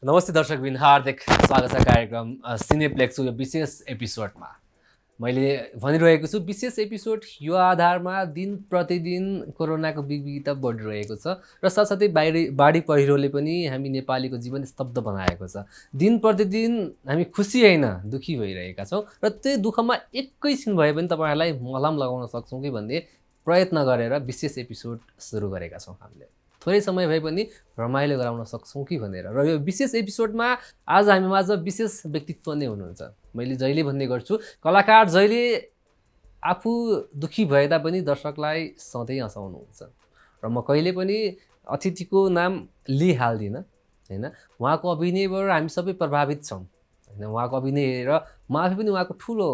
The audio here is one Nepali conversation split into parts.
नमस्ते दर्शकबिन, हार्दिक स्वागत छ कार्यक्रम सिनेप्लेक्सको यो विशेष एपिसोडमा। मैले भनिरहेको छु विशेष एपिसोड यो आधारमा दिन प्रतिदिन कोरोनाको विविधता बढिरहेको छ र साथसाथै बाढी पहिरोले पनि हामी नेपालीको जीवन स्तब्ध बनाएको छ। दिन प्रतिदिन हामी खुसी होइन दुखी भइरहेका छौँ र त्यो दुःखमा एकैछिन भए पनि तपाईँहरूलाई मलम लगाउन सक्छौँ कि भन्ने प्रयत्न गरेर विशेष एपिसोड सुरु गरेका छौँ। हामीले थोरै समय भए पनि रमाइलो गराउन सक्छौँ कि भनेर र यो विशेष एपिसोडमा आज हामी माझ विशेष व्यक्तित्व नै हुनुहुन्छ। मैले जहिले भन्ने गर्छु, कलाकार जहिले आफू दुखी भए तापनि दर्शकलाई सधैँ हँसाउनुहुन्छ र म कहिले पनि अतिथिको नाम लिइहाल्दिनँ होइन। उहाँको अभिनयबाट हामी सबै प्रभावित छौँ होइन। उहाँको अभिनय हेरेर म आफै पनि उहाँको ठुलो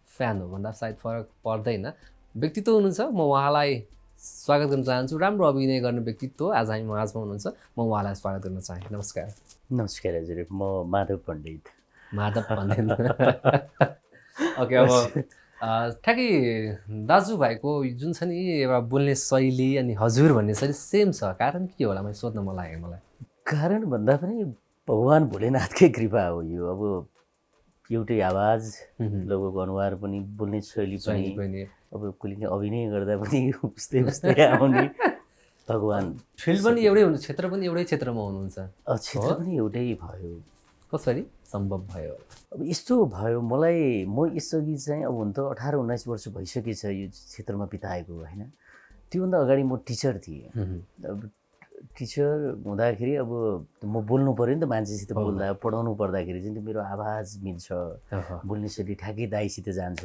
फ्यान हो भन्दा सायद फरक पर्दैन। व्यक्तित्व हुनुहुन्छ, म उहाँलाई स्वागत गर्न चाहन्छु। राम्रो अभिनय गर्ने व्यक्तित्व आज हामी माझमा हुनुहुन्छ, म उहाँलाई स्वागत गर्न चाहे। नमस्कार। नमस्कार हजुर, म माधव पण्डित। माधव पण्डित ओके। अब ठ्याक्कै दाजुभाइको जुन छ नि एउटा बोल्ने शैली अनि हजुर भन्ने शैली सेम छ, कारण के होला मैले सोध्न मन लाग्यो। मलाई कारण भन्दा पनि भगवान् भोलेनाथकै कृपा हो यो। अब एउटै आवाज, लोगोको अनुहार पनि, बोल्ने शैली पनि, अब कहिले अभिनय गर्दा पनि उस्तै उस्तै आउने। भगवान् फिल्ड पनि एउटै हुनु, क्षेत्र पनि एउटै क्षेत्रमा हुनुहुन्छ, क्षेत्र पनि एउटै भयो। कसरी सम्भव भयो? अब यस्तो भयो, म यसअघि चाहिँ अब हुन त 18-19 वर्ष भइसकेछ यो क्षेत्रमा बिताएको होइन। त्योभन्दा अगाडि म टिचर थिएँ। अब टिचर हुँदाखेरि अब म बोल्नु पऱ्यो नि त, मान्छेसित बोल्दा पढाउनु पर्दाखेरि चाहिँ मेरो आवाज मिल्छ, बोल्ने शैली ठ्याक्कै दाइसित जान्छ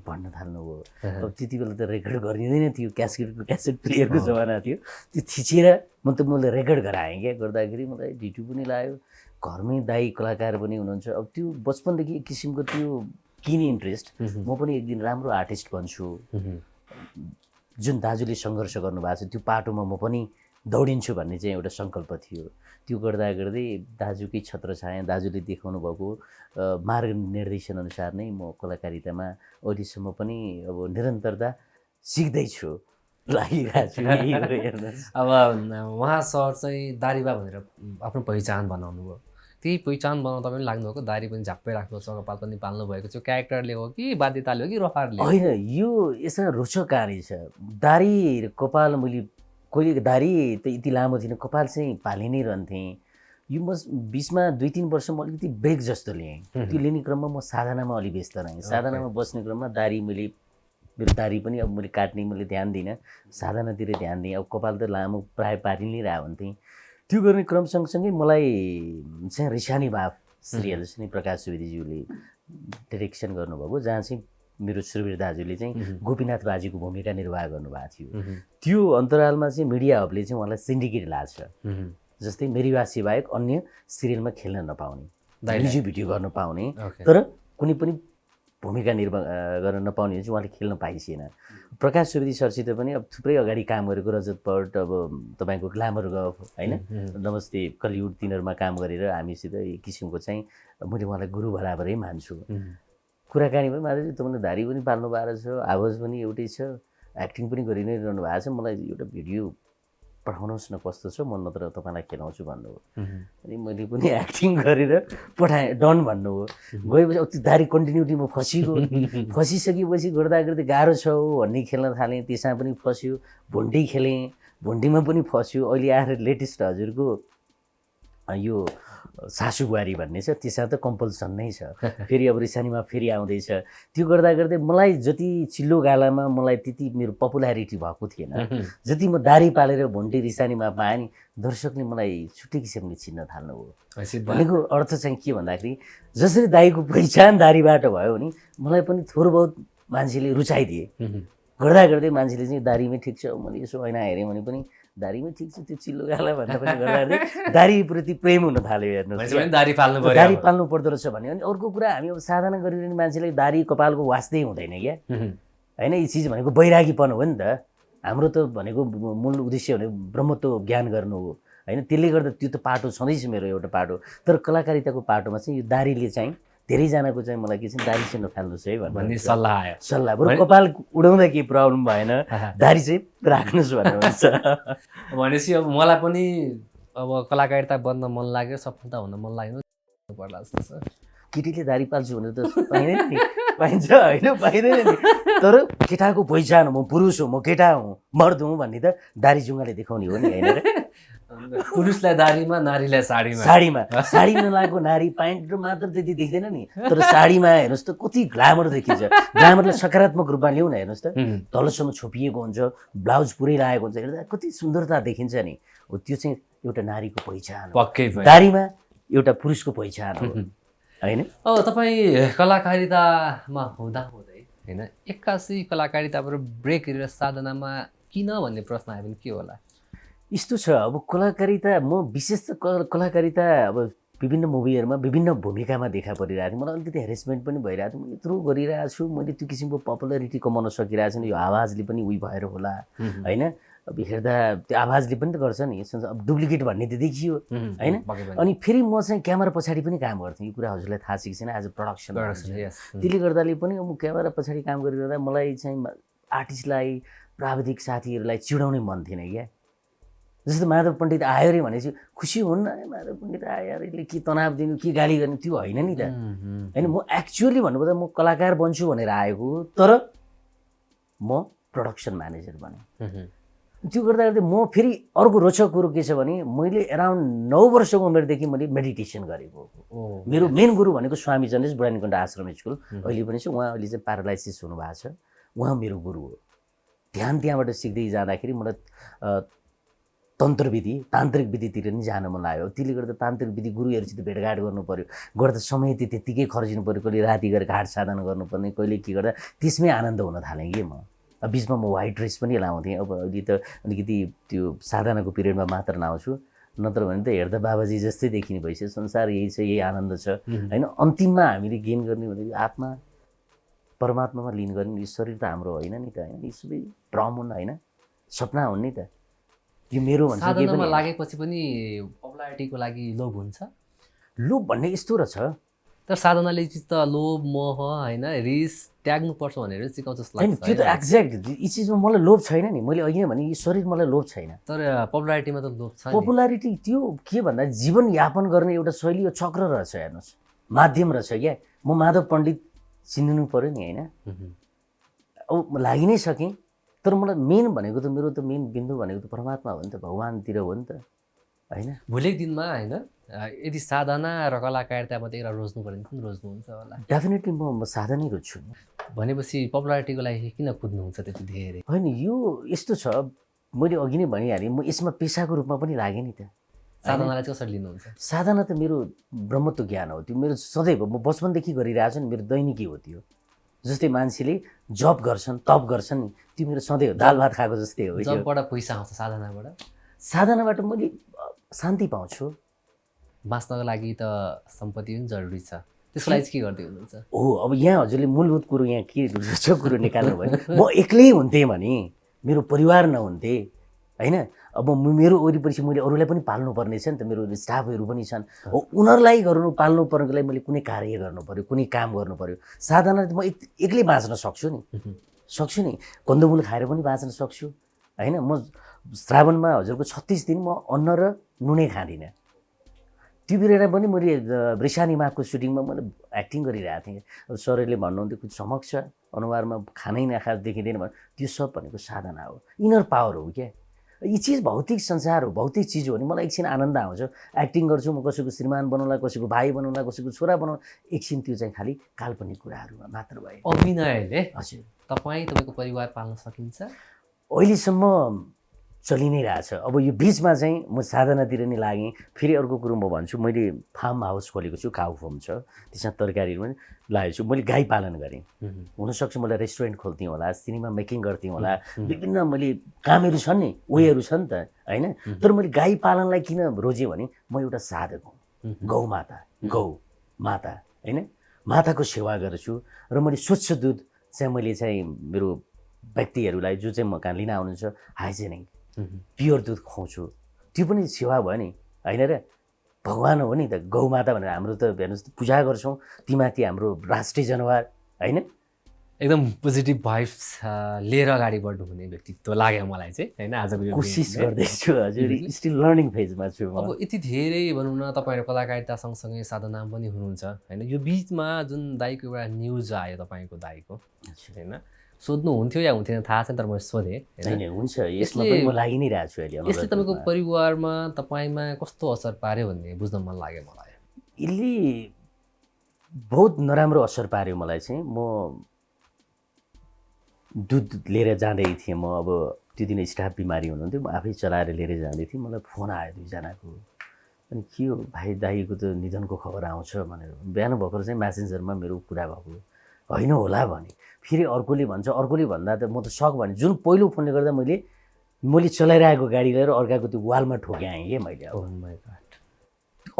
भन्न थाल्नुभयो। अब त्यति बेला त रेकर्ड गरिँदैन थियो, क्यासेट प्लेयरको जमाना थियो। त्यो थिचेर मैले रेकर्ड गराएँ क्या। गर्दाखेरि मलाई ढिटो पनि लाग्यो, घरमै दाइ कलाकार पनि हुनुहुन्छ। अब त्यो बचपनदेखि एक किसिमको त्यो किन इन्ट्रेस्ट, म पनि एक दिन राम्रो आर्टिस्ट बन्छु। जुन दाजुले सङ्घर्ष गर्नुभएको छ त्यो पाटोमा म पनि दौडिन्छु भन्ने चाहिँ एउटा सङ्कल्प थियो। त्यो गर्दा गर्दै दाजुकै छत्रछाया, दाजुले देखाउनु भएको मार्ग निर्देशन अनुसार नै म कलाकारितामा अहिलेसम्म पनि अब निरन्तरता सिक्दैछु, लागिरहेको छु। हेर्नुहोस्, अब उहाँ सर चाहिँ दारीबा भनेर आफ्नो पहिचान बनाउनु भयो। त्यही पहिचान बनाउनु तपाईँ पनि लाग्नुभएको, दारी पनि झ्याप्पै राख्नु छ, कपाल पनि पाल्नु भएको छ, क्यारेक्टरले हो कि बाध्यताले हो कि रहरले? होइन, यो यसमा रोचक कहानी छ। दारी र कपाल, मैले कहिले दारी त यति लामो थिएन, कपाल चाहिँ पालि नै रहन्थेँ। यो म बिचमा 2-3 वर्ष म अलिकति ब्रेक जस्तो लिएँ। त्यो लिने क्रममा म साधनामा अलि व्यस्त रहेँ। साधनामा बस्ने क्रममा दारी मेरो दारी पनि अब मैले काट्ने ध्यान दिइनँ, साधनातिर ध्यान दिएँ। अब कपाल त लामो प्रायः पारि नै रह हुन्थेँ। त्यो गर्ने क्रम सँगसँगै मलाई चाहिँ रिसानी भाव सिरियल चाहिँ प्रकाश सुवेदीज्यूले डिरेक्सन गर्नुभएको, जहाँ चाहिँ मेरो सुरवीर दाजुले चाहिँ गोपीनाथ बाजीको भूमिका निर्वाह गर्नुभएको थियो। त्यो अन्तरालमा चाहिँ मिडिया हबले चाहिँ उहाँलाई सिन्डिकेट लाग्छ, जस्तै मेरीवासी बाहेक अन्य सिरियलमा खेल्न नपाउने, भिडियो गर्न पाउने, तर कुनै पनि भूमिका निर्वाह गर्न नपाउने चाहिँ उहाँले खेल्न पाइसेन। प्रकाश सुवेदी सरसित पनि अब थुप्रै अगाडि काम गरेको, रजत पट, अब तपाईँको ग्ल्यामर गफ होइन, नमस्ते कलिउड, तिनीहरूमा काम गरेर हामीसित एक किसिमको चाहिँ मैले उहाँलाई गुरु बराबरै मान्छु। कुराकानी पनि मात्रै, तपाईँले दारी पनि पाल्नु भएको छ, आवाज पनि एउटै छ, एक्टिङ पनि गरि नै रहनु भएको छ, मलाई एउटा भिडियो पठाउनुहोस् न कस्तो छ, म नत्र तपाईँलाई खेलाउँछु भन्नुभयो। अनि मैले पनि एक्टिङ गरेर पठाएँ, डन भन्नुभयो। गएपछि अब त्यो दारी कन्टिन्युटीमा फसिसकेपछि गर्दा गर्दै गाह्रो छ भन्ने खेल्न थालेँ, त्यसमा पनि फस्यो। भुन्डी खेलेँ, भुन्डीमा पनि फस्यो। अहिले आएर लेटेस्ट हजुरको यो सासु बुहारी भन्ने छ, त्यसमा त कम्पल्सन नै छ। फेरि अब रिसानीमा फेरि आउँदैछ। त्यो गर्दा गर्दै मलाई जति चिल्लो गालामा मलाई त्यति मेरो पपुलारिटी भएको थिएन, जति म दारी पालेर भुन्डी रिसानीमा पाएँ नि, दर्शकले मलाई छुट्टै किसिमले चिन्न थाल्नुभयो। भनेको अर्थ चाहिँ के भन्दाखेरि, जसरी दाईको पहिचान दारीबाट भयो नि, मलाई पनि थोर बहुत मान्छेले रुचाइदिए। गर्दा गर्दै मान्छेले चाहिँ दारीमै ठिक छ, मैले यसो ऐना हेरेँ भने पनि दारीमै ठिक छ, त्यो चिल्लो गाला भन्दा पनि गर्दा दारीप्रति प्रेम हुन थाल्यो। हेर्नुहोस्, दारी पाल्नु पर्दो रहेछ भन्यो। अनि अर्को कुरा, हामी अब साधना गरिरहने मान्छेलाई दारी कपालको वास्तै हुँदैन क्या होइन। यी चिज भनेको वैरागीपन हो नि त। हाम्रो त भनेको मूल उद्देश्य भनेको ब्रह्मत्व ज्ञान गर्नु हो होइन। त्यसले गर्दा त्यो त पाटो छँदैछ मेरो एउटा पाटो। तर कलाकारिताको पाटोमा चाहिँ यो दारीले चाहिँ धेरैजनाको चाहिँ मलाई के चाहिँ दारी चाहिँ नफाल्नुहोस् है भन्ने सल्लाह आयो। सल्लाह, बरु कपाल उडाउँदा केही प्रब्लम भएन, दारी चाहिँ राख्नुहोस् भन्नुहुन्छ। भनेपछि अब मलाई पनि अब कलाकारिता बन्न मन लाग्यो सफलता हुन मन लाग्यो पर्ला जस्तो छ केटीले दारी पाल्छु भने त पाइँदैन नि पाइन्छ होइन पाइँदैन नि तर केटाको पहिचान हो म पुरुष हो म केटा हुँ मर्द हुँ भन्ने त दारी जुङ्गाले देखाउने हो नि होइन र पुरुषलाई दारीमा नारीलाई साडीमा साडी नलागेको नारी प्यान्ट मात्र त्यति देख्दैन नि तर साडीमा हेर्नुहोस् त कति ग्ल्यामर देखिन्छ ग्ल्यामरलाई सकारात्मक रूपमा ल्याउन हेर्नुहोस् त तलसम्म छोपिएको हुन्छ ब्लाउज पुरै लागेको हुन्छ हेर्दा कति सुन्दरता देखिन्छ नि हो त्यो चाहिँ एउटा नारीको पहिचान हो पक्कै दारीमा एउटा पुरुषको पहिचान हो होइन अब तपाईँ कलाकारितामा हुँदा हुँदै होइन एक्कासी कलाकारिताबाट ब्रेक गरेर साधनामा किन भन्ने प्रश्न आयो भने के होला यस्तो छ अब कलाकारिता म विशेष त कलाकारिता अब विभिन्न मुभीहरूमा विभिन्न भूमिकामा देखा परिरहेको थियो मलाई अलिकति हेरेसमेन्ट पनि भइरहेको थियो म यत्रो गरिरहेको छु मैले त्यो किसिमको पपुलरिटी कमाउन सकिरहेको छैन यो आवाजले पनि उही भएर होला होइन अब हेर्दा त्यो आवाजले पनि त गर्छ नि अब डुप्लिकेट भन्ने त देखियो होइन अनि फेरि म चाहिँ क्यामेरा पछाडि पनि काम गर्थेँ यो कुरा हजुरलाई थाहा छ कि छैन एज अ प्रोडक्सन त्यसले गर्दाले पनि म क्यामेरा पछाडि काम गरिरहँदा मलाई चाहिँ आर्टिस्टलाई प्राविधिक साथीहरूलाई चिडाउने मन थिएन क्या जस्तो माधव पण्डित आयो अरे भनेपछि खुसी हुन्न माधव पण्डित आयो अरे यसले के तनाव दिनु के गाली गर्ने त्यो होइन नि त होइन म एक्चुअली भन्नुपर्दा म कलाकार बन्छु भनेर आएको तर म प्रोडक्सन म्यानेजर बने त्यो गर्दा गर्दै म फेरि अर्को रोचक कुरो के छ भने मैले एराउन्ड 9 वर्षको उमेरदेखि मैले मेडिटेसन गरेको मेरो मेन गुरु भनेको स्वामी जनेश बुढानीकुण्ड आश्रम स्कुल अहिले पनि छ उहाँ अहिले चाहिँ प्यारालाइसिस हुनुभएको छ उहाँ मेरो गुरु हो ध्यान त्यहाँबाट सिक्दै जाँदाखेरि मलाई तन्त्रविधि तान्त्रिक विधितिर नि जान मन लाग्यो त्यसले गर्दा तान्त्रिक विधि गुरुहरूसित भेटघाट गर्नु पर्यो गर्दा समय त्यत्तिकै खर्चिनु पर्यो कहिले राति गएर घाट साधना गर्नुपर्ने कहिले के गर्दा त्यसमै आनन्द हुन थालेँ कि म बिचमा म व्हाइट ड्रेस पनि लाउँथेँ अब अहिले त अलिकति त्यो साधनाको पिरियडमा मात्र नआउँछु नत्र भने त हेर्दा बाबाजी जस्तै देखिने भइसक्यो संसार यही छ यही आनन्द छ होइन अन्तिममा हामीले गेन गर्ने भनेको आत्मा परमात्मामा लिन गर्ने यो शरीर त हाम्रो होइन नि त होइन यी सबै भ्रम हुन् होइन सपना हुन् नि त यो मेरो भन्छ साधनामा लागेपछि पनि पपुलारिटीको लागि लोभ हुन्छ लोभ भन्ने यस्तो रहेछ तर साधनाले चाहिँ त लोभ मोह होइन रिस त्याग्नुपर्छ भनेर सिकाउँछ जस्तो होइन लाग्छ त्यो त एक्ज्याक्ट यी चिजमा मलाई लोभ छैन नि मैले अहिले भने यो शरीर मलाई लोभ छैन तर पपुलारिटीमा त लोभ छ पपुलारिटी त्यो के भन्दा जीवनयापन गर्ने एउटा शैली यो चक्र रहेछ हेर्नुहोस् माध्यम रहेछ क्या म माधव पण्डित चिन्नु पऱ्यो नि होइन अब लागि नै सकेँ तर मलाई मेन भनेको त मेरो त मेन बिन्दु भनेको त परमात्मा हो नि त भगवान्तिर हो नि त होइन भोलिको दिनमा होइन यदि साधना र कलाकारितामा त एउटा रोज्नु पर्यो भने कुन रोज्नुहुन्छ होला डेफिनेटली म साधनै रोज्छु भनेपछि पपुलारिटीको लागि किन कुद्नुहुन्छ त्यति धेरै होइन यो यस्तो छ मैले अघि नै भनिहालेँ म यसमा पेसाको रूपमा पनि लागेँ नि त साधनालाई चाहिँ कसरी लिनुहुन्छ साधना त मेरो ब्रह्मत्व ज्ञान हो त्यो मेरो सदैव म बचपनदेखि गरिरहेको छु नि मेरो दैनिकी हो त्यो जस्तै मान्छेले जप गर्छन् तप गर्छन् नि त्यो मेरो सधैँ हो दाल भात खाएको जस्तै हो जपबाट पैसा आउँछ साधनाबाट मैले शान्ति पाउँछु बाँच्नको लागि त सम्पत्ति पनि जरुरी छ त्यसको लागि के गर्दै हुनुहुन्छ हो अब यहाँ हजुरले मूलभूत कुरो यहाँ के रोचक कुरो निकाल्नु भयो म एक्लै हुन्थेँ भने मेरो परिवार नहुन्थे होइन अब मेरो वरिपरि मैले अरूलाई पनि पाल्नु पर्ने छ नि त मेरो स्टाफहरू पनि छन् हो उनीहरूलाई पाल्नु पर्नको लागि मैले कुनै कार्य गर्नु पऱ्यो कुनै काम गर्नु पऱ्यो साधना म एक्लै बाँच्न सक्छु नि कन्दमूल खाएर पनि बाँच्न सक्छु होइन म श्रावणमा हजुरको 36 दिन म अन्न र नुनै खाँदिनँ त्यो बेला पनि मैले वृषानी माघको सुटिङमा मैले एक्टिङ गरिरहेको थिएँ अब सरहरूले भन्नुहुन्थ्यो कुछ चमक छ अनुहारमा खानै नखा देखिँदैन भने त्यो सब भनेको साधना हो इनर पावर हो क्या यी चिज भौतिक संसार हो भौतिक चिज हो भने मलाई एकछिन आनन्द आउँछ एक्टिङ गर्छु म कसैको श्रीमान बनाउला कसैको भाइ बनाउला कसैको छोरा बनाउला एकछिन त्यो चाहिँ खालि काल्पनिक कुराहरूमा मात्र भयो अभिनयले हजुर तपाईँको परिवार पाल्न सकिन्छ अहिलेसम्म चलि नै रहेछ अब यो बिचमा चाहिँ म साधनातिर नै लागेँ फेरि अर्को कुरो म भन्छु मैले फार्म हाउस खोलेको छु काउ फार्म छ त्यसमा तरकारीहरू पनि लागेको छु मैले गाई पालन गरेँ हुनसक्छ मलाई रेस्टुरेन्ट खोल्थेँ होला सिनेमा मेकिङ गर्थेँ होला विभिन्न मैले कामहरू छन् नि वेहरू छन् त होइन तर मैले गाई पालनलाई किन रोजेँ भने म एउटा साधक हुँ गौ माता होइन माताको सेवा गर्छु र मैले स्वच्छ दुध चाहिँ मैले चाहिँ मेरो व्यक्तिहरूलाई जो चाहिँ म कहाँ लिन आउनुहुन्छ हाइजेनिक प्योर दुध खुवाउँछु त्यो पनि सेवा भयो नि होइन र भगवान हो नि त गौमाता भनेर हाम्रो त हेर्नुहोस् पूजा गर्छौँ तीमाथि हाम्रो राष्ट्रिय जनावर होइन एकदम पोजिटिभ भाइब्स लिएर अगाडि बढ्नुहुने व्यक्तित्व लाग्यो मलाई चाहिँ होइन आजको यो कोसिस भेटले। गर्दैछु हजुर, स्टिल लर्निङ फेजमा छु म। अब यति धेरै भनौँ न तपाईँहरू कलाकारिता सँगसँगै साधना पनि हुनुहुन्छ होइन, यो बिचमा जुन दाइको एउटा न्युज आयो तपाईँको दाइको होइन, सोध्नुहुन्थ्यो या हुन्थेन थाहा छैन, तर म सोधेँ होइन हुन्छ, यसमा पनि म लागि नै रहेको छु अहिले। यसले तपाईँको परिवारमा तपाईँमा कस्तो असर पार्यो भन्ने बुझ्न मन लाग्यो मलाई। यसले बहुत नराम्रो असर पार्यो मलाई चाहिँ। म दुध लिएर जाँदै थिएँ, म अब त्यो दिन स्टाफ बिमारी हुनुहुन्थ्यो, म आफै चलाएर लिएर जाँदै थिएँ। मलाई फोन आयो दुईजनाको, अनि के हो भाइ दाइको त निधनको खबर आउँछ भनेर। बिहान भर्खर चाहिँ म्यासेन्जरमा मेरो कुरा भएको, होइन होला भने फेरि अर्कोले भन्छ, अर्कोले भन्दा त म त सक भने। जुन पहिलो फोनले गर्दा मैले चलाइरहेको गाडी लिएर अर्काको त्यो वालमा ठोक्याएँ कि मैले। अब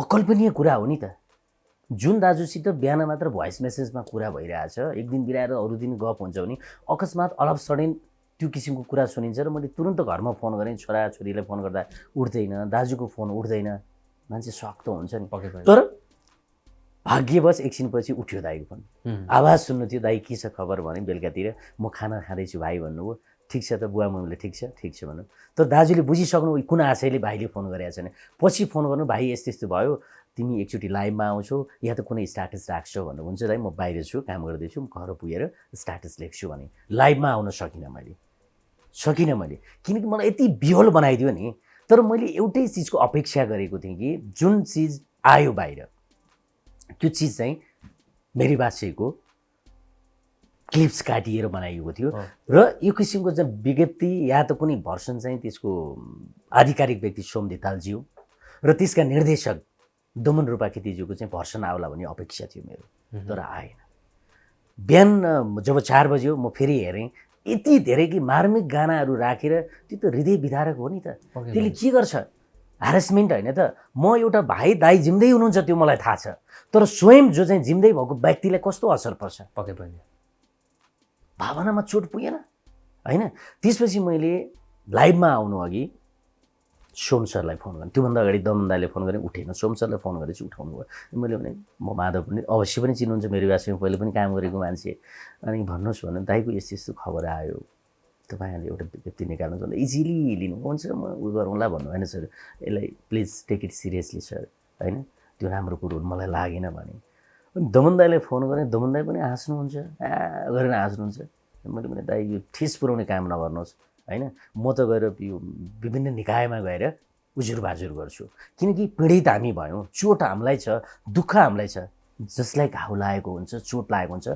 अकल्पनीय कुरा हो नि त। जुन दाजुसित बिहान मात्र भोइस मेसेजमा कुरा भइरहेछ, एक दिन बिराएर अरू दिन गफ हुन्छ भने अकस्मात अलप सडन त्यो किसिमको कुरा सुनिन्छ र मैले तुरन्त घरमा फोन गरेँ, छोराछोरीलाई फोन गर्दा उठ्दैन, दाजुको फोन उठ्दैन, मान्छे सक त हुन्छ नि। तर भाग्यवश एकछिनपछि उठ्यो दाइको फोन, आवाज सुन्नु थियो, दाइ के छ खबर भने। बेलुकातिर म खाना खाँदैछु भाइ भन्नुभयो। ठिक छ त बुवा मम्मीले, ठिक छ भन्नु। तर दाजुले बुझिसक्नु कुन आशयले भाइले फोन गरेको छैन। पछि फोन गर्नु, भाइ यस्तो यस्तो भयो, तिमी एकचोटि लाइभमा आउँछौ या त कुनै स्ट्याटस राख्छौ भन्नु। हुन्छ दाइ म बाहिर छु, काम गर्दैछु, म घर पुगेर स्ट्याटस लेख्छु भने। लाइभमा आउन सकिनँ मैले, किनकि मलाई यति बिहोल बनाइदियो नि। तर मैले एउटै चिजको अपेक्षा गरेको थिएँ कि जुन चिज आयो बाहिर, त्यो चिज चाहिँ मेरी बाछेको क्लिप्स काटिएर बनाइएको थियो। र यो किसिमको चाहिँ विज्ञप्ति या त कुनै भर्सन चाहिँ त्यसको आधिकारिक व्यक्ति सोम धितालज्यू र त्यसका निर्देशक दमन रूपाखेतीज्यूको चाहिँ भर्सन आउला भन्ने अपेक्षा थियो मेरो, तर आएन। बिहान जब 4 बज्यो म फेरि हेरेँ, यति धेरै कि मार्मिक गानाहरू राखेर, त्यो त हृदय विदारक हो नि त। त्यसले के गर्छ? ह्यारेसमेन्ट होइन त। म एउटा भाइ दाइ जिम्दै हुनुहुन्छ त्यो मलाई थाहा छ, तर स्वयं जो चाहिँ जिम्दै भएको व्यक्तिलाई कस्तो असर पर्छ? पक्कै पनि भावनामा चोट पुगेन होइन। त्यसपछि मैले लाइभमा आउनु अघि सोम सरलाई फोन गरेँ, त्योभन्दा अगाडि दमन दाइले फोन गरेँ, उठेन। सोम सरलाई फोन गरेपछि उठाउनु भयो। मैले भने म माधव पनि अवश्य पनि चिन्नुहुन्छ, मेरो व्यासमा पहिले पनि काम गरेको मान्छे, अनि भन्नुहोस् भने दाइको यस्तो यस्तो खबर आयो, तपाईँहरूले एउटा विज्ञप्ति निकाल्नुहोस् भन्दा इजिली लिनु हुन्छ, म उयो गरौँला भन्नु। होइन सर, यसलाई please take it seriously sir, होइन त्यो राम्रो कुरो मलाई लागेन भने। दमन दाइलाई फोन गरेँ, दमन दाइ पनि हाँस्नुहुन्छ, गरेर हाँस्नुहुन्छ। मैले भने दाइ यो ठेस पुऱ्याउने काम नगर्नुहोस् होइन, म त गएर यो विभिन्न निकायमा गएर उजुर बाजुर गर्छु, किनकि पीडित हामी भयौँ, चोट हामीलाई छ, दुःख हामीलाई छ। जसलाई घाउ लागेको हुन्छ, चोट लागेको हुन्छ,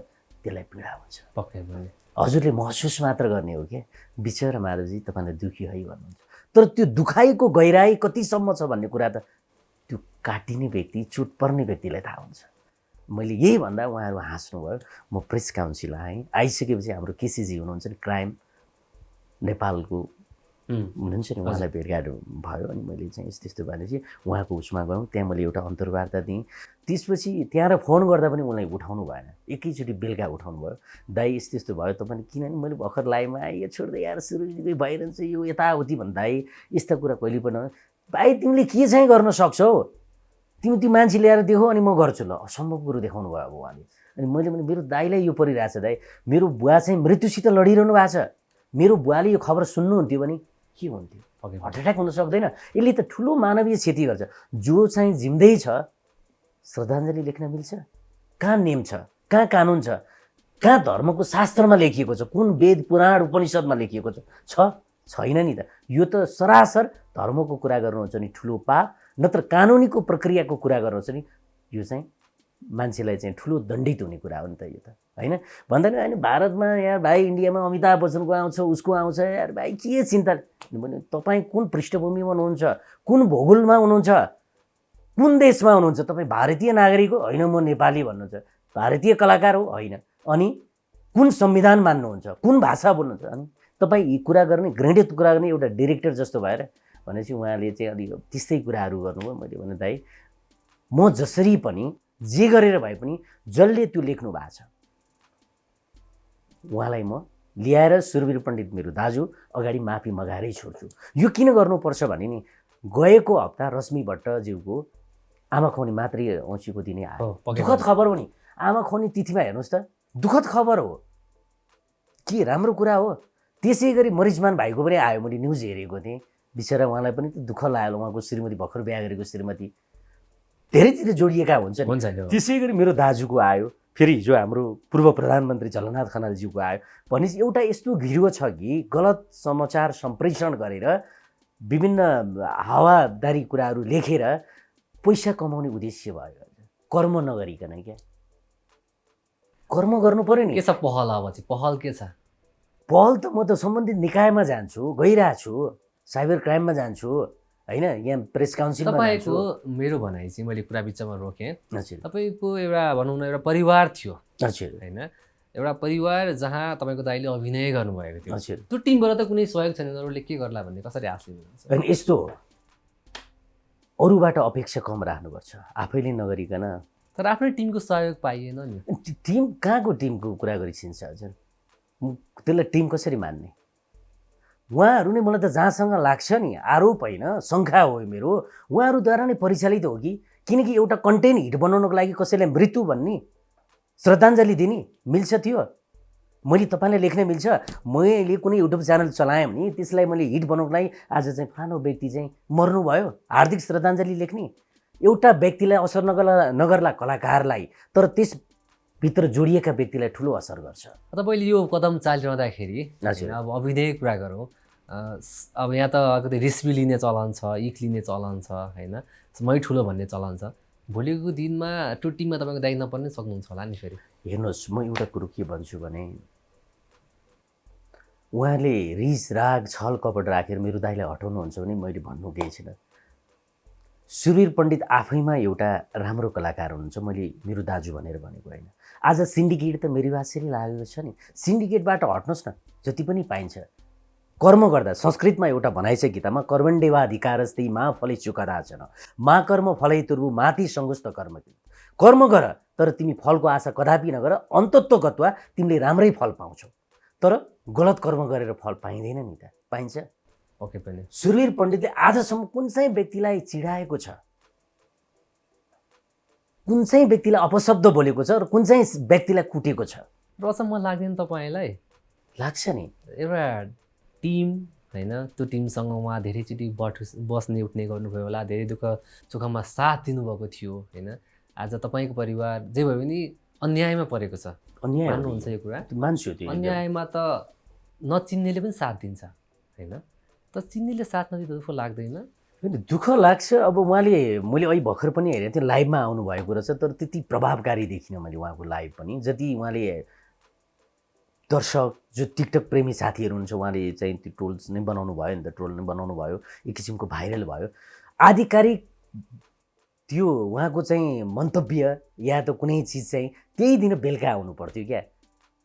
त्यसलाई पीडा हुन्छ। पक्कै पनि हजुरले महसुस मात्र गर्ने हो क्या, बिचरा माधवजी तपाईँलाई दुःखी है भन्नुहुन्छ। तर त्यो दुखाइको गहिराई कतिसम्म छ भन्ने कुरा त त्यो काटिने व्यक्ति, चोट पर्ने व्यक्तिलाई थाहा हुन्छ। मैले यही भन्दा उहाँहरू हाँस्नुभयो। म प्रेस काउन्सिल आएँ, आइसकेपछि हाम्रो केसीजी हुनुहुन्छ नि, क्राइम नेपालको हुनुहुन्छ नि, उहाँलाई भेटघाट भयो। अनि मैले चाहिँ यस्तो यस्तो भनेपछि उहाँको उसमा गयौँ, त्यहाँ मैले एउटा अन्तर्वार्ता दिएँ। त्यसपछि त्यहाँ फोन गर्दा पनि उनलाई उठाउनु भएन, एकैचोटि बेलुका उठाउनु भयो। दाइ यस्तो यस्तो भयो तपाईँले, किनभने मैले भर्खर लाइभमा आएँ, यो छोड्दै यार सुरु भइरहन्छ यो यताउति भन्दा दाइ यस्ता कुरा कहिले पनि भाइ तिमीले के चाहिँ गर्न सक्छौ, तिमी त्यो मान्छे ल्याएर देखौ अनि म गर्छु। ल असम्भव कुरो देखाउनु भयो अब उहाँले। अनि मैले भने मेरो दाइलाई यो परिरहेछ दाइ, मेरो बुवा चाहिँ मृत्युसित लडिरहनु भएको छ, मेरो बुवाले यो खबर सुन्नुहुन्थ्यो भने के हुन्थ्यो? हार्ट एट्याक हुन सक्दैन। यसले त ठुलो मानवीय क्षति गर्छ। जो चाहिँ जिम्दै छ श्रद्धाञ्जली लेख्न मिल्छ? कहाँ नेम छ, कहाँ कानुन छ, कहाँ धर्मको शास्त्रमा लेखिएको छ, कुन वेद पुराण उपनिषदमा लेखिएको छैन नि त। यो त सरासर धर्मको कुरा गर्नुहुन्छ नि ठुलो पाप, नत्र कानुनीको प्रक्रियाको कुरा गर्नुहुन्छ नि यो चाहिँ मान्छेलाई चाहिँ ठुलो दण्डित हुने कुरा हो नि त यो त, होइन? भन्दैन होइन भारतमा यार भाइ, इन्डियामा अमिताभ बच्चनको आउँछ, उसको आउँछ, यार भाइ के चिन्ता। भने तपाईँ कुन पृष्ठभूमिमा हुनुहुन्छ, कुन भूगोलमा हुनुहुन्छ, कुन देशमा हुनुहुन्छ? तपाईँ भारतीय नागरिक हो? होइन, म नेपाली भन्नुहुन्छ। भारतीय कलाकार हो? होइन। अनि कुन संविधान मान्नुहुन्छ, कुन भाषा बोल्नुहुन्छ? अनि तपाईँ यी कुरा गर्ने, घृणित कुरा गर्ने एउटा डिरेक्टर जस्तो भएर भनेपछि उहाँले चाहिँ अलिक त्यस्तै कुराहरू गर्नुभयो। मैले भने दाइ म जसरी पनि जे गरेर भए पनि जसले त्यो लेख्नु भएको छ उहाँलाई म ल्याएर सुरवीर पण्डित मेरो दाजु अगाडि माफी मगाएरै छोड्छु। यो किन गर्नुपर्छ भने नि गएको हप्ता रश्मि भट्टज्यूको आमा खुवाउने मातृ औँसीको दिनै आयो। दुःखद खबर हो नि, आमा खुवाउने तिथिमा हेर्नुहोस् त, दुःखद खबर हो। के राम्रो कुरा हो। त्यसै गरी मरिजमान भाइको पनि आयो, मैले न्युज हेरेको थिएँ, बिचरा उहाँलाई पनि दुःख लाग्यो, उहाँको श्रीमती भर्खर बिहा गरेको श्रीमती धेरैतिर जोडिएका हुन्छन्। त्यसै गरी मेरो दाजुको आयो, फेरि हिजो हाम्रो पूर्व प्रधानमन्त्री झलनाथ खनालज्यूको आयो। भनेपछि एउटा यस्तो घिर्गो छ कि गलत समाचार सम्प्रेषण गरेर विभिन्न हावादारी कुराहरू लेखेर पैसा कमाउने उद्देश्य भयो। कर्म नगरिकन क्या, कर्म गर्नु पर्यो नि। के छ पहल? अब चाहिँ पहल के छ? पहल त म त सम्बन्धित निकायमा जान्छु, गइरहेको छु, साइबर क्राइममा जान्छु होइन, यहाँ प्रेस काउन्सिलमा जान्छु। तपाईँको मेरो भनाइ चाहिँ मैले कुरा बिचमा रोकेँ। हजुर, तपाईँको एउटा भनौँ न एउटा परिवार थियो हजुर होइन, एउटा परिवार जहाँ तपाईँको दाइले अभिनय गर्नुभएको थियो। हजुर। त्यो टिमबाट त कुनै सहयोग छैन, अरूले के गर्ला भन्ने कसरी आश लिनुहुन्छ? अनि यस्तो हो, अरूबाट अपेक्षा कम राख्नुपर्छ, आफैले नगरिकन। तर आफ्नै टिमको सहयोग पाइएन नि। टिम कहाँको टिमको कुरा गरिसिन्छ हजुर? त्यसलाई टिम कसरी मान्ने? उहाँहरू नै मलाई त जहाँसँग लाग्छ नि, आरोप होइन शङ्का हो मेरो, उहाँहरूद्वारा नै परिचालित हो कि? किनकि एउटा कन्टेन्ट हिट बनाउनको लागि कसैलाई मृत्यु भन्ने, श्रद्धाञ्जली दिने मिल्छ? त्यो मैले तपाईँलाई लेख्न मिल्छ? मैले कुनै युट्युब च्यानल चलाएँ भने त्यसलाई मैले हिट बनाउनको लागि आज चाहिँ फलानु व्यक्ति चाहिँ मर्नुभयो, हार्दिक श्रद्धाञ्जली लेख्ने? एउटा व्यक्तिलाई असर नगर्ला कलाकारलाई, तर त्यसभित्र जोडिएका व्यक्तिलाई ठुलो असर गर्छ। तपाईँले यो कदम चालिरहँदाखेरि हजुर। अब अभिनय कुरा गरौँ, अब यहाँ त कतै रिस्पी लिने चलन छ, इक लिने चलन छ होइन, मै ठुलो भन्ने चलन छ। भोलिको दिनमा त्यो टिममा तपाईँको दाइ नपर्ने सक्नुहुन्छ होला नि फेरि? हेर्नुहोस्, म एउटा कुरो के भन्छु भने, उहाँले रिस राग छल कपट राखेर मेरो दाइलाई हटाउनुहुन्छ भने मैले भन्नु केही छैन। सुरवीर पण्डित आफैमा एउटा राम्रो कलाकार हुनुहुन्छ, मैले मेरो दाजु भनेर भनेको होइन। आज सिन्डिकेट त मेरी वासेरी लागेको छ नि, सिन्डिकेटबाट हट्नुहोस् न, जति पनि पाइन्छ कर्म गर्दा। संस्कृतमा एउटा भनाइ छ गीतामा, कर्मण्डेवा अधिकारस्ति मा फलेषु कदाचन मा कर्म फलैतुर्वु माति सङ्गुस्त कर्म। कर्म गर, तर तिमी फलको आशा कदापि नगर, अन्तत्व गत्वा तिमीले राम्रै फल पाउँछौ। तर गलत कर्म गरेर फल पाइँदैन नि त, पाइन्छ? ओके पनि सुरवीर पण्डितले आजसम्म कुन चाहिँ व्यक्तिलाई चिडाएको छ, कुन चाहिँ व्यक्तिलाई अपशब्द बोलेको छ र कुन चाहिँ व्यक्तिलाई कुटेको छ? र अचम्म लाग्दैन तपाईँलाई? लाग्छ नि। एउटा टिम होइन, त्यो टिमसँग उहाँ धेरैचोटि बस्ने उठ्ने गर्नुभयो होला, धेरै दुःख सुखमा साथ दिनुभएको थियो होइन। आज तपाईँको परिवार जे भयो भने अन्यायमा परेको छ, अन्याय मान्नुहुन्छ यो कुरा? मान्छु त्यो। अन्यायमा त नचिन्नेले पनि साथ दिन्छ होइन, त चिन्नेले साथ नदिँदा दुःख लाग्दैन? दुःख लाग्छ। अब उहाँले, मैले अहिले भर्खर पनि हेरेँ त्यो लाइभमा आउनुभएको रहेछ, तर त्यति प्रभावकारी देखिनँ मैले उहाँको लाइभ पनि। जति उहाँले दर्शक जो टिकटक प्रेमी साथीहरू हुन्छ, उहाँले चाहिँ त्यो ट्रोल्स नै बनाउनु भयो नि त, ट्रोल नै बनाउनु भयो, एक किसिमको भाइरल भयो। आधिकारिक त्यो उहाँको चाहिँ मन्तव्य या त कुनै चिज चाहिँ त्यही दिन बेलुका आउनु पर्थ्यो क्या,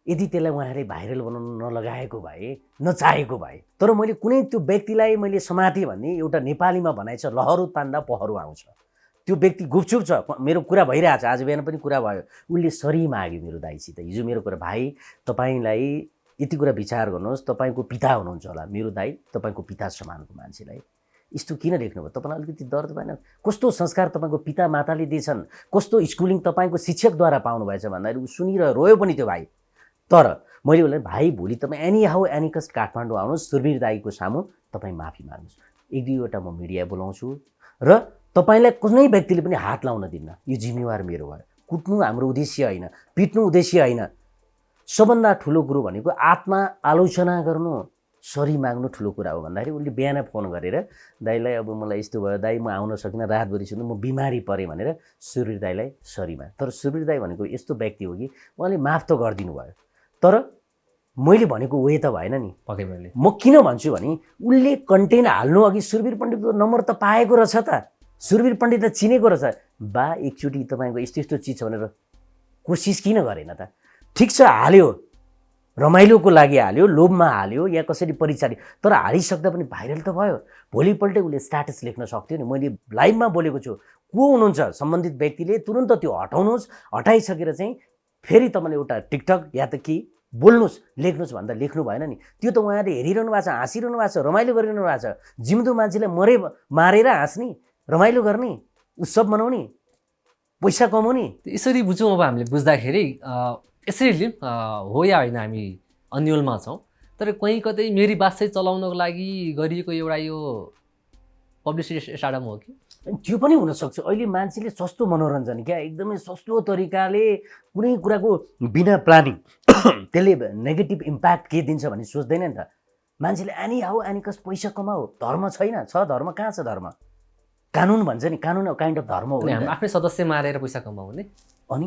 यदि त्यसलाई उहाँले भाइरल बनाउनु नलगाएको भए, नचाहेको भए। तर मैले कुनै त्यो व्यक्तिलाई मैले समातेँ भने एउटा नेपालीमा भनाइ छ, लहरो तान्दा पहरो आउँछ। त्यो व्यक्ति गुपचुप छ, मेरो कुरा भइरहेछ, आज बिहान पनि कुरा भयो, उसले सरी माग्यो मेरो दाइसित। हिजो मेरो कुरा, भाइ तपाईँलाई यति कुरा विचार गर्नुहोस्, तपाईँको पिता हुनुहुन्छ होला, मेरो दाइ तपाईँको पिता समानको मान्छेलाई यस्तो किन लेख्नुभयो? तपाईँलाई अलिकति दर्द भएन? कस्तो संस्कार तपाईँको पिता माताले दिएछन्, कस्तो स्कुलिङ तपाईँको शिक्षकद्वारा पाउनुभएछ भन्दाखेरि ऊ सुनिर रोयो पनि त्यो भाइ। तर मैले उसलाई, भाइ भोलि तपाईँ any how any cost Kathmandu आउनुहोस्, सुरवीर दाईको सामु तपाईँ माफी माग्नुहोस्, एक दुईवटा म मिडिया बोलाउँछु र तपाईँलाई कुनै व्यक्तिले पनि हात लाउन दिन्न, यो जिम्मेवार मेरो भयो। कुट्नु हाम्रो उद्देश्य होइन, पिट्नु उद्देश्य होइन। सबभन्दा ठुलो कुरो भनेको आत्मा आलोचना गर्नु, सरी माग्नु ठुलो कुरा हो भन्दाखेरि उसले बिहान फोन गरेर, दाइलाई अब मलाई यस्तो भयो दाइ, म आउन सकिनँ, रातभरि सुन्नु, म बिमारी परेँ भनेर सुरवीर दाइलाई सरी माग। तर सुरवीर दाइ भनेको यस्तो व्यक्ति हो कि उहाँले माफ त गरिदिनु भयो, तर मैले भनेको वे त भएन नि। पक्कै पनि म किन भन्छु भने, उसले कन्टेन्ट हाल्नु अघि सुरवीर पण्डितको नम्बर त पाएको रहेछ त, सुरवीर पण्डितलाई चिनेको रहेछ। बा एकचोटि तपाईँको यस्तो यस्तो चिज छ भनेर कोसिस किन गरेन त? ठिक छ, हाल्यो, रमाइलोको लागि हाल्यो, लोभमा हाल्यो या कसरी परिचालित, तर हालिसक्दा पनि भाइरल त भयो। भोलिपल्टै उसले स्ट्याटस लेख्न सक्थ्यो नि, मैले लाइभमा बोलेको छु, को हुनुहुन्छ सम्बन्धित व्यक्तिले तुरन्त त्यो हटाउनुहोस्, हटाइसकेर चाहिँ फेरि तपाईँले एउटा टिकटक या त के बोल्नुहोस्, लेख्नुहोस् भन्दा लेख्नु भएन नि। त्यो त उहाँले हेरिरहनु भएको छ, हाँसिरहनु भएको छ, रमाइलो गरिरहनु भएको छ। जिउँदो मान्छेलाई मारेर हाँस्ने, रमाइलो गर्ने, उत्सव मनाउने, पैसा कमाउने। यसरी बुझौँ। अब हामीले बुझ्दाखेरि यसरी लिउँ, हो या होइन हामी अन्यलमा छौँ, तर कहीँ कतै मेरी बास चाहिँ चलाउनको लागि गरिएको एउटा यो पब्लिसिटी स्टार्टअप हो कि? त्यो पनि हुनसक्छ। अहिले मान्छेले सस्तो मनोरञ्जन क्या एकदमै सस्तो तरिकाले कुनै कुराको बिना प्लानिङ त्यसले नेगेटिभ इम्प्याक्ट के दिन्छ भन्ने सोच्दैन नि त। मान्छेले आनी हाउ आनी कस पैसा कमाऊ, धर्म छैन, छ धर्म, कहाँ छ धर्म? कानुन भन्छ नि, कानुन काइन्ड अफ धर्म हो नि हामी त। आफ्नै सदस्य मारेर पैसा कमाउने अनि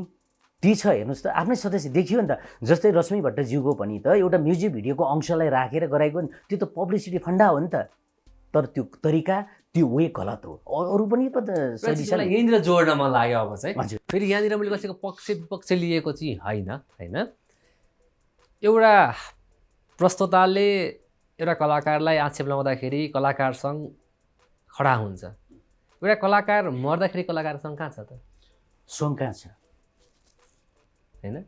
ती छ हेर्नुहोस् त, आफ्नै सदस्य देखियो नि त। जस्तै रश्मि भट्टज्यूको पनि त एउटा म्युजिक भिडियोको अंशलाई राखेर गराएको नि, त्यो त पब्लिसिटी फन्डा हो नि त। तर त्यो तरिका, त्यो वे गलत हो। अरू पनि त शैली छ नि। यहीँनिर जोड्न मन लाग्यो अब चाहिँ। हजुर। फेरि यहाँनिर मैले कसैको पक्ष विपक्ष लिएको चाहिँ होइन। एउटा प्रस्तोताले एउटा कलाकारलाई आक्षेप लगाउँदाखेरि कलाकारसँग खडा हुन्छ, एउटा कलाकार मर्दाखेरि कलाकारसँग कहाँ छ त? सङ्घ कहाँ छ? होइन,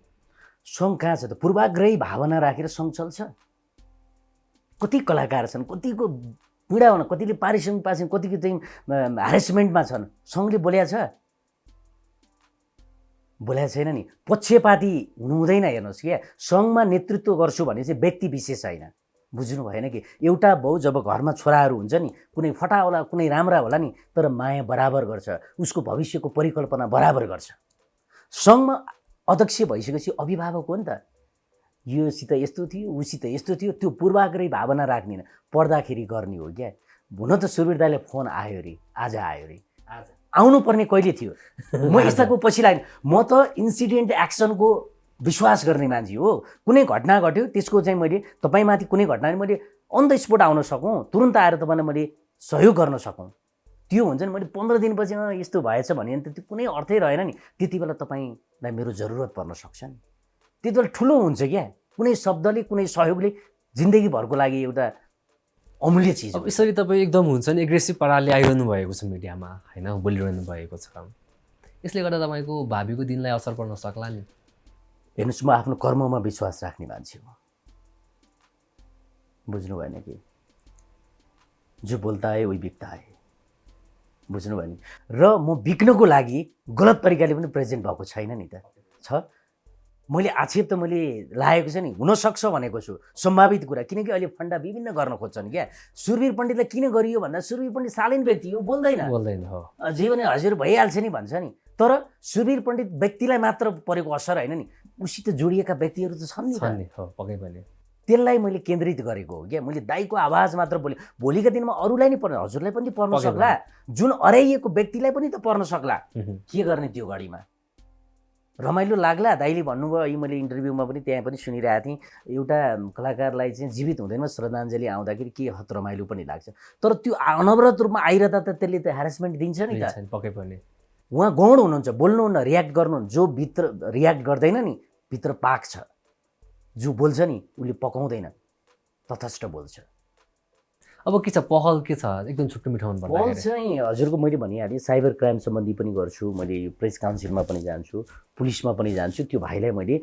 सङ्घ कहाँ छ त? पूर्वाग्रही भावना राखेर सङ्घ चल्छ? कति कलाकार छन्, कतिको पीडा हुन, कतिले पारिश्रमिक पाछन्, कतिको चाहिँ ह्यारेसमेन्टमा छन्, सङ्घले बोल्या छ? बोल्या छैन नि। पक्षपाती हुनु हुँदैन। हेर्नुहोस् क्या, सङ्घमा नेतृत्व गर्छु भने चाहिँ व्यक्ति विशेष होइन, बुझ्नु भएन कि? एउटा बाउ जब घरमा छोराहरू हुन्छ नि, कुनै फटा होला कुनै राम्रा होला नि, तर माया बराबर गर्छ, उसको भविष्यको परिकल्पना बराबर गर्छ। सङ्घमा अध्यक्ष भइसकेपछि अभिभावक हो नि त। योसित यस्तो थियो, उसित यस्तो थियो, त्यो पूर्वाग्रही भावना राख्ने पर्दाखेरि गर्ने हो क्या। हुन त सुरवीर दाइले फोन आयो अरे, आज आयो अरे, आज आउनुपर्ने कहिले थियो? म यस्ताको पछि लाग्ने। म त इन्सिडेन्ट एक्सनको विश्वास गर्ने मान्छे हो। कुनै घटना घट्यो त्यसको चाहिँ मैले तपाईँमाथि कुनै घटनाले मैले अन द स्पोट आउन सकौँ, तुरन्त आएर तपाईँलाई मैले सहयोग गर्न सकौँ। त्यो हुन्छ नि, मैले 15 दिनपछि यस्तो भएछ भने त त्यो कुनै अर्थै रहेन नि। त्यति बेला तपाईँलाई मेरो जरुरत पर्न सक्छ नि। त्यति बेला ठुलो हुन्छ क्या। कुनै शब्दले, कुनै सहयोगले जिन्दगीभरको लागि एउटा अमूल्य चिज हो। अब यसरी तपाईँ एकदम हुन्छ नि एग्रेसिभ पाराले आइरहनु भएको छ मिडियामा, होइन, बोलिरहनु भएको छ। यसले गर्दा तपाईँको भावीको दिनलाई असर पर्न सक्ला नि। हेर्नुहोस्, म आफ्नो कर्ममा विश्वास राख्ने मान्छे हो, बुझ्नु भएन कि? जो बोल्ता है वही बिक्ता है, बुझ्नु भयो नि? र म बिक्नको लागि गलत तरिकाले पनि प्रेजेन्ट भएको छैन नि त। छ, मैले आक्षेप त मैले लागेको छ नि, हुनसक्छ भनेको छु, सम्भावित कुरा। किनकि अहिले फन्डा विभिन्न गर्न खोज्छन् क्या। सुरवीर पण्डितलाई किन गरियो भन्दा सुरवीर पण्डित शालीन व्यक्ति हो, बोल्दैन हो, जे भने हजुर भइहाल्छ नि भन्छ नि। तर सुरवीर पण्डित व्यक्तिलाई मात्र परेको असर होइन नि, उसित जोडिएका व्यक्तिहरू त छन् नि त। पक्कै पनि त्यसलाई मैले केन्द्रित गरेको हो क्या। मैले दाइको आवाज मात्र बोलेँ। भोलिका दिनमा अरूलाई नि पर्ने, हजुरलाई पनि पर्न सक्ला, जुन अराइएको व्यक्तिलाई पनि त पर्न सक्ला। के गर्ने त्यो घडीमा? रमाइलो लाग्ला। दाइले भन्नुभयो, यी मैले इन्टरभ्यूमा पनि त्यहाँ पनि सुनिरहेको थिएँ, एउटा कलाकारलाई चाहिँ जीवित हुँदैमा श्रद्धाञ्जली आउँदाखेरि के हत रमाइलो पनि लाग्छ। तर त्यो अनवरत रूपमा आइरहँदा त त्यसले त ह्यारेसमेन्ट दिन्छ नि त। पक्कै पनि उहाँ गौण हुनुहुन्छ, बोल्नुहुन्न, रियाक्ट गर्नुहुन्न। जो भित्र रियाक्ट गर्दैन नि, भित्र पाक छ। जो बोल्छ नि उसले पकाउँदैन, तथस्थ बोल्छ। अब के छ पहल, के छ एकदम छुट्टो मिठाउनु पर्छ? पहल चाहिँ हजुरको मैले भनिहालेँ, साइबर क्राइम सम्बन्धी पनि गर्छु मैले, प्रेस काउन्सिलमा पनि जान्छु, पुलिसमा पनि जान्छु। त्यो भाइलाई मैले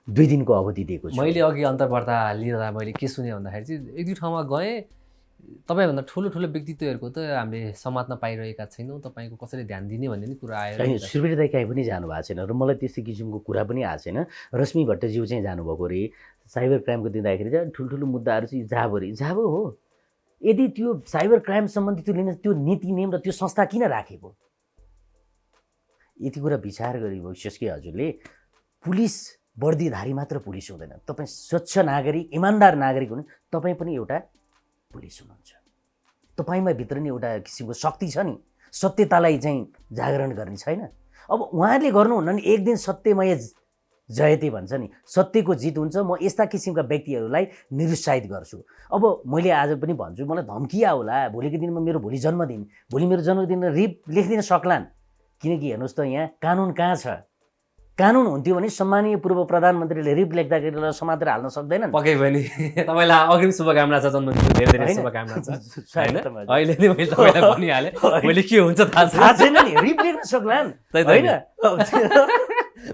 2 दिनको अवधि दिएको छु। मैले अघि अन्तर्वार्ता लिँदा मैले के सुने भन्दाखेरि चाहिँ 1-2 ठाउँमा गएँ, तपाईँभन्दा ठुलो व्यक्तित्वहरूको त हामीले समात्न पाइरहेका छैनौँ, तपाईँको कसरी ध्यान दिने भन्ने नि कुरा आयो। होइन, सुरवीर दाइ कहीँ पनि जानुभएको छैन र मलाई त्यस्तो किसिमको कुरा पनि आएको छैन। रश्मि भट्टज्यू चाहिँ जानुभएको अरे साइबर क्राइमको दिँदाखेरि चाहिँ ठुल्ठुलो मुद्दाहरू चाहिँ जाबो हो। यदि त्यो साइबर क्राइम सम्बन्धी त्यो नीति नियम र त्यो संस्था किन राखेको? यति कुरा विचार गरी भइसक्यो कि हजुरले पुलिस वर्दीधारी मात्र पुलिस हुँदैन। तपाईँ स्वच्छ नागरिक, इमान्दार नागरिक हुनु, तपाईँ पनि एउटा पुलिस हुनुहुन्छ। तपाईँमा भित्र नि एउटा किसिमको शक्ति छ नि, सत्यतालाई चाहिँ जागरण गर्ने छैन। अब उहाँहरूले गर्नुहुन्न नि, एक दिन सत्यमय जयते भन्छ नि, सत्यको जित हुन्छ। म यस्ता किसिमका व्यक्तिहरूलाई निरुत्साहित गर्छु। अब मैले आज पनि भन्छु, मलाई धम्की आउला, भोलिको दिनमा मेरो भोलि मेरो जन्मदिन रिप लेखिदिन सक्लान्। किनकि हेर्नुहोस् त, यहाँ कानुन कहाँ छ? कानुन हुन्थ्यो भने सम्मानीय पूर्व प्रधानमन्त्रीले रिप लेख्दाखेरि समातेर हाल्न सक्दैनन्। पक्कै पनि तपाईँलाई अग्रिम शुभकामना छ, जन्मदिनको धेरै धेरै शुभकामना छ। अहिले नै मैले तपाईँलाई भनिहालेँ, मैले के हुन्छ थाहा छैन नि, रिप लेख्न सक्लान् होइन।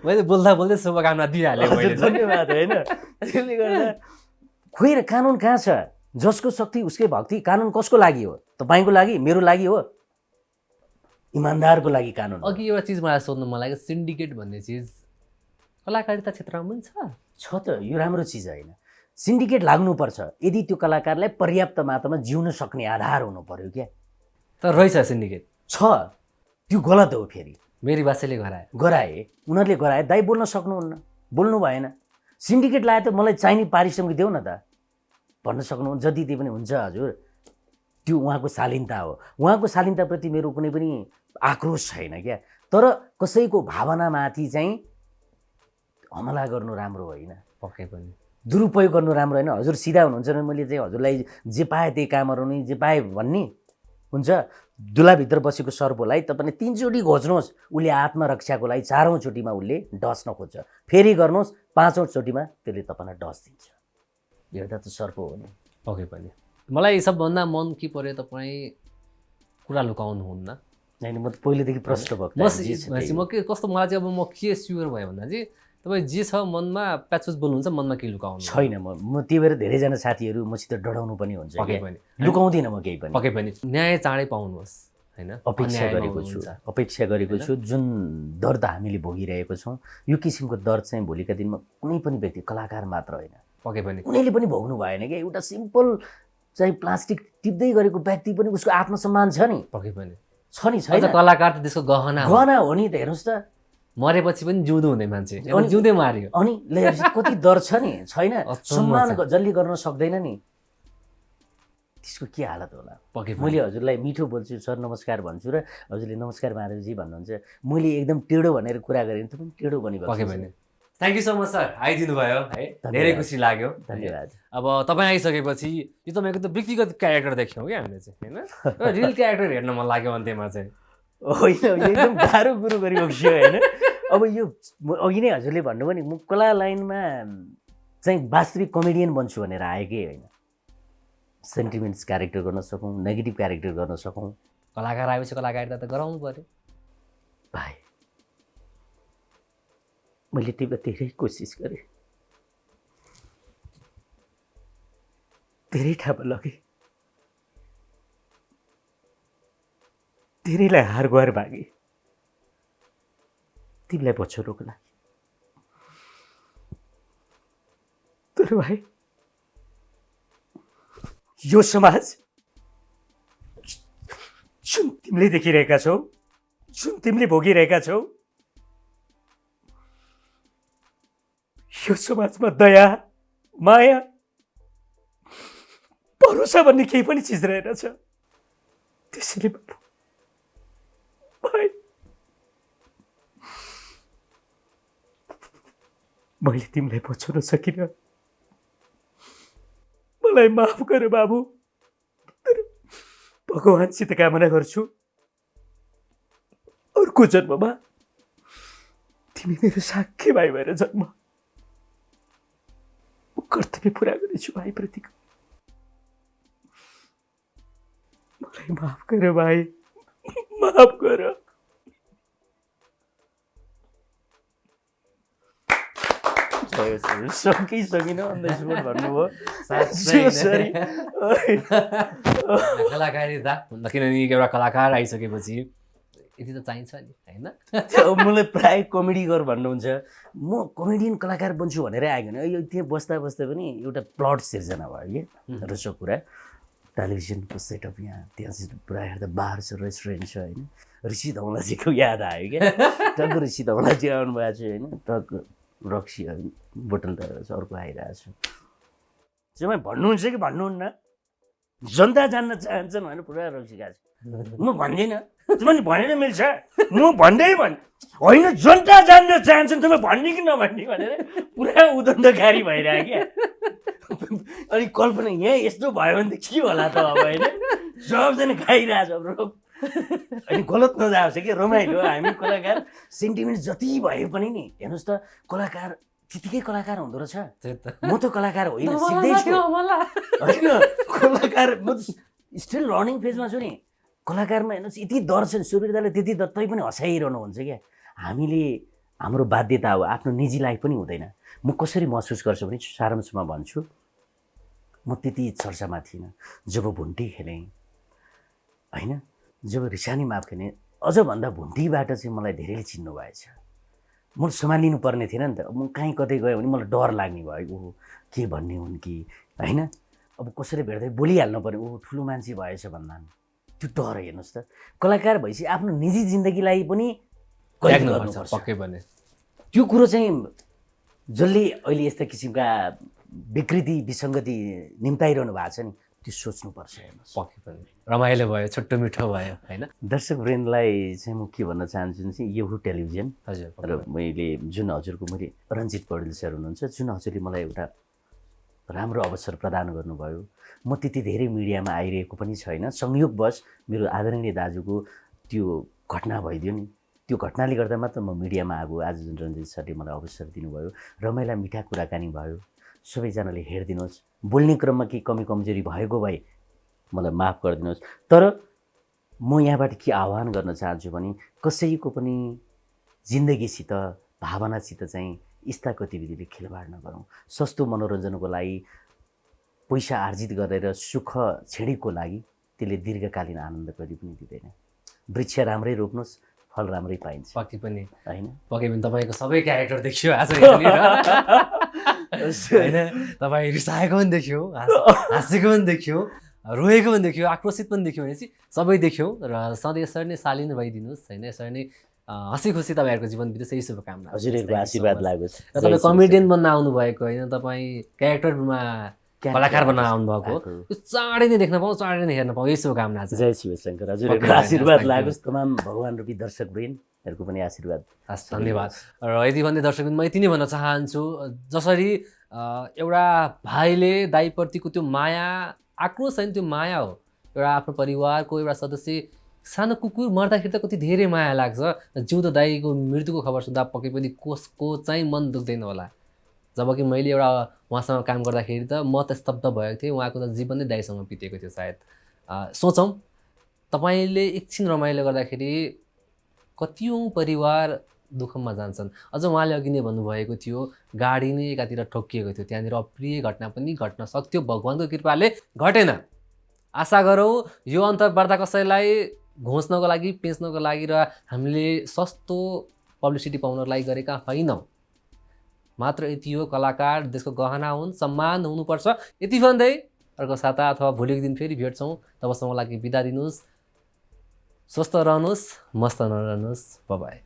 मैले बोल्दै शुभकामना दिइहालेँ मैले। धन्यवाद। होइन, त्यसले गर्दा खोइ कानुन कहाँ छ? जसको शक्ति उसकै भक्ति। कानुन कसको लागि हो? तपाईँको लागि, मेरो लागि हो, इमान्दारको लागि कानुन। अघि एउटा चिज मलाई सोध्नु मन लाग्यो, सिन्डिकेट भन्ने चिज कलाकारिता क्षेत्रमा पनि छ त? यो राम्रो चिज होइन। सिन्डिकेट लाग्नुपर्छ यदि त्यो कलाकारलाई पर्याप्त मात्रामा जिउन सक्ने आधार हुनु पर्यो क्या तर रहेछ सिन्डिकेट छ त्यो गलत हो फेरि मेरी बासेले गराए उनीहरूले गराए दाइ बोल्न सक्नुहुन्न बोल्नु भएन सिन्डिकेट लाए त मलाई चाहिने पारिश्रमिक देऊ न त भन्न सक्नुहुन्छ जति दिए पनि हुन्छ हजुर त्यो उहाँको शालीनता हो उहाँको शालीनताप्रति मेरो कुनै पनि आक्रोश छैन क्या तर कसैको भावनामाथि चाहिँ हमला गर्नु राम्रो होइन पक्कै पनि दुरुपयोग गर्नु राम्रो होइन हजुर सिधा हुनुहुन्छ भने मैले चाहिँ हजुरलाई जे पाएँ त्यही कामहरू नि जे पाएँ भन्ने हुन्छ दुलाभित्र बसेको सर्पलाई तपाईँले 3 चोटि घोच्नुहोस् उसले आत्मरक्षाको लागि 4औं चोटिमा उसले डस्न खोज्छ फेरि गर्नुहोस् 5औं चोटिमा त्यसले तपाईँलाई डस दिन्छ एउटा त सर्प हो नि पक्कै पनि मलाई सबभन्दा मन के पर्यो तपाईँ कुरा लुकाउनुहुन्न होइन म त पहिलेदेखि प्रष्ट भएको म के कस्तो मलाई चाहिँ अब म के स्योर भयो भन्दा चाहिँ तपाईँ जे छ मनमा प्याचुस बोल्नुहुन्छ मनमा के लुकाउनु छैन म त्यही भएर धेरैजना साथीहरू मसित डढाउनु पनि हुन्छ पक्कै पनि लुकाउँदिनँ म केही पनि पक्कै पनि न्याय चाँडै पाउनुहोस् होइन अपेक्षा गरेको छु जुन दर्द हामीले भोगिरहेको छौँ यो किसिमको दर्द चाहिँ भोलिका दिनमा कुनै पनि व्यक्ति कलाकार मात्र होइन पक्कै पनि कुनैले पनि भोग्नु भएन क्या एउटा सिम्पल चाहिँ प्लास्टिक टिप्दै गरेको व्यक्ति पनि उसको आत्मसम्मान छ नि पक्कै पनि छ नि छैन कलाकार त त्यसको गहना हो नि त हेर्नुहोस् त मरेपछि पनि जिउँदो हुँदै मान्छे जिउँदै मार्यो अनि कति दर छ नि छैन सम्मान जसले गर्न सक्दैन नि त्यसको के हालत होला मैले हजुरलाई मिठो बोल्छु सर नमस्कार भन्छु र हजुरले नमस्कार महादेवजी भन्नुहुन्छ मैले एकदम टेढो भनेर कुरा गरेँ त पनि टेढो बनिरहेको पक्कै पनि thank you so much sir आइदिनु भयो है धेरै खुसी लाग्यो धन्यवाद अब तपाईँ आइसकेपछि यो तपाईँको त व्यक्तिगत क्यारेक्टर देख्यौँ क्या हामीले चाहिँ होइन रियल क्यारेक्टर हेर्न मन लाग्यो अन्त्यमा चाहिँ होइन एकदम गाह्रो कुरो गरिबक्स्यो होइन अब यो अघि नै हजुरले भन्नुभयो नि म कला लाइनमा चाहिँ वास्तविक कमेडियन बन्छु भनेर आएकै होइन सेन्टिमेन्ट्स क्यारेक्टर गर्न सकौँ नेगेटिभ क्यारेक्टर गर्न सकौँ कलाकार आएपछि कलाकारिता त गराउनु पर्यो भाइ मैले त्यो धेरै कोसिस गरेँ धेरै ठाउँमा लगेँ धेरैलाई हार गुहार मागे तिमीलाई बचाउनको लागि तर भाइ यो समाज जुन तिमीले देखिरहेका छौ जुन तिमीले भोगिरहेका छौ यो समाजमा दया माया भरोसा भन्ने केही पनि चिज रहेनछ त्यसैले भाइ मैले तिमीलाई बचाउन सकिनँ मलाई माफ गर बाबु तर भगवानसित कामना गर्छु अर्को जन्ममा तिमी मेरो साख्य भाइ भएर जन्म कर्तव्य पुरा गर्नेछु भाइप्रतिको मलाई माफ गर भाइ माफ गर सकिन भन्नुभयो कलाकारिता किनभने एउटा कलाकार आइसकेपछि यति त चाहिन्छ नि होइन मलाई प्रायः कमेडी गर भन्नुहुन्छ म कमेडियन कलाकार बन्छु भनेर आएको होइन यो त्यहाँ बस्दा बस्दा पनि एउटा प्लट सिर्जना भयो कि रोचक कुरा टेलिभिजनको सेटअप त्यहाँ चाहिँ पुरा हेर्दा बार छ रेस्टुरेन्ट छ होइन ऋषि धौलाजीको याद आयो क्या टक्क ऋषि धौलाजी आउनुभएको छ होइन टक्क रक्सी बोतल त अर्को आइरहेको छ चाहिँ भन्नुहुन्छ कि भन्नुहुन्न जनता जान्न चाहन्छन् भनेर पुरा रक्सी खाएको छ म भन्दिनँ तिमीले भनेर मिल्छ म भन्दै होइन जनता जान्न चाहन्छन् तपाईँ भन्ने कि नभन्ने भनेर पुरा उदण्डकारी भइरहेको क्या अनि कल्पना यहाँ यस्तो भयो भने त के होला त अब होइन सबजना खाइरहेछ अनि गलत नजाओस् कि रमाइलो हामी कलाकार सेन्टिमेन्ट जति भए पनि नि हेर्नुहोस् त कलाकार त्यतिकै कलाकार हुँदो रहेछ म त कलाकार होइन सिक्दैछु होइन कलाकार म स्टिल लर्निङ फेजमा छु नि कलाकारमा हेर्नुहोस् यति डर छ सुविधाले त्यति डर तै पनि हँसाइरहनु हुन्छ क्या हामीले हाम्रो बाध्यता हो आफ्नो निजी लाइफ पनि हुँदैन म कसरी महसुस गर्छु भने सारांशमा भन्छु म त्यति चर्चामा थिइनँ जब भुन्टी खेलेँ होइन जब रिसानी माफ खेलेँ अझ भन्दा भुन्टीबाट चाहिँ मलाई धेरैले चिन्नु भएछ म सम्हालिनु पर्ने थिएन नि त। म कहीँ कतै गयो भने मलाई डर लाग्ने भयो, ओहो के भन्ने हुन् कि होइन। अब कसैले भेट्दै बोलिहाल्नु पर्ने, ओहो ठुलो मान्छे भएछ भन्दा त्यो डर। हेर्नुहोस् त, कलाकार भएपछि आफ्नो निजी जिन्दगीलाई पनि कैद गर्नुपर्छ। पक्कै पनि त्यो कुरो चाहिँ जसले अहिले यस्ता किसिमका विकृति विसङ्गति निम्ताइरहनु भएको छ नि, त्यो सोच्नुपर्छ। हेर्नुहोस्, पक्कै पनि रमाइलो भयो, छोटो मिठो भयो होइन। दर्शक वृन्दलाई चाहिँ म के भन्न चाहन्छु भने चाहिँ यो टेलिभिजन हजुर र मैले जुन हजुरको मैले रञ्जित पौडेल सर हुनुहुन्छ, जुन हजुरले मलाई एउटा राम्रो अवसर प्रदान गर्नुभयो। म त्यति धेरै मिडियामा आइरहेको पनि छैन, संयोगवश मेरो आदरणीय दाजुको त्यो घटना भइदियो नि, त्यो घटनाले गर्दा मात्र म मिडियामा आएको। आज जुन रञ्जित सरले मलाई अवसर दिनुभयो, रमाइला मिठा कुराकानी भयो। सबैजनाले हेरिदिनुहोस्, बोल्ने क्रममा केही कमी कमजोरी भएको भए मलाई माफ गरिदिनुहोस्। तर म यहाँबाट के आह्वान गर्न चाहन्छु भने कसैको पनि जिन्दगीसित भावनासित चाहिँ यस्ता गतिविधिले खेलवाड नगरौँ। सस्तो मनोरञ्जनको लागि पैसा आर्जित गरेर सुख छेडीको लागि त्यसले दीर्घकालीन आनन्द कहिले पनि दिँदैन। वृक्ष राम्रै रोप्नुहोस्, फल राम्रै पाइन्छ। पक्कै पनि होइन, पक्कै पनि तपाईँको सबै क्यारेक्टर देखियो आज यहाँनिर होइन। तपाईँ रिसाएको पनि देखियो, हाँसेको पनि देखियो, रोएको पनि देखियो, आक्रोशित पनि देखियो भनेपछि सबै देखियो। र सधैँ यसरी नै शालीन भइदिनुहोस् होइन, यसरी नै हँसी खुसी तपाईँहरूको जीवन बित्योस्, यही शुभकामना। हजुरहरूको आशीर्वाद लागोस्। र तपाईँ कमेडियन बन्न आउनुभएको होइन, तपाईँ क्यारेक्टरमा कलाकार बन्न आउनुभएको, त्यो चाँडै नै देख्न पाऊँ, चाँडै नै हेर्न पाऊँ, यही शुभकामना छ। जय शिवशङ्कर। हजुरहरूको आशीर्वाद लागोस्, तमाम भगवान रूपी दर्शक वृन्दहरूको पनि आशीर्वाद। हस्, धन्यवाद। र यति भन्दै दर्शक म यति नै भन्न चाहन्छु, जसरी एउटा भाइले दाइप्रतिको त्यो माया, आक्रोश होइन, त्यो माया हो। एउटा आफ्नो परिवारको एउटा सदस्य, सानो कुकुर मर्दाखेरि त कति धेरै माया लाग्छ। जिउँदो दाइको मृत्युको खबर सुन्दा पक्कै पनि कसको चाहिँ मन दुख्दैन होला। जबकि मैले एउटा उहाँसँग काम गर्दाखेरि त म त स्तब्ध भएको थिएँ, उहाँको त जीवन नै दाइसँग बितेको थियो सायद। सोचौँ, तपाईँले एकछिन रमाइलो गर्दाखेरि कतिौँ परिवार दुःखमा जान्छन्। अझ उहाँले अघि नै भन्नुभएको थियो, गाडी नै एकातिर ठोकिएको थियो, त्यहाँनिर अप्रिय घटना पनि घट्न सक्थ्यो, भगवान्को कृपाले घटेन। आशा गरौँ यो अन्तर्वार्ता कसैलाई घोच्नको लागि, पेच्नको लागि र हामीले सस्तो पब्लिसिटी पाउनको लागि गरेका होइनौँ। मात्र यति हो, कलाकार देशको गहना हुन्, सम्मान हुनुपर्छ। यति भन्दै अर्को साता अथवा भोलिको दिन फेरि भेट्छौँ। तबसम्मको लागि बिदा दिनुहोस्, स्वस्थ रहनुहोस्, मस्त नरहनुहोस्। Bye bye.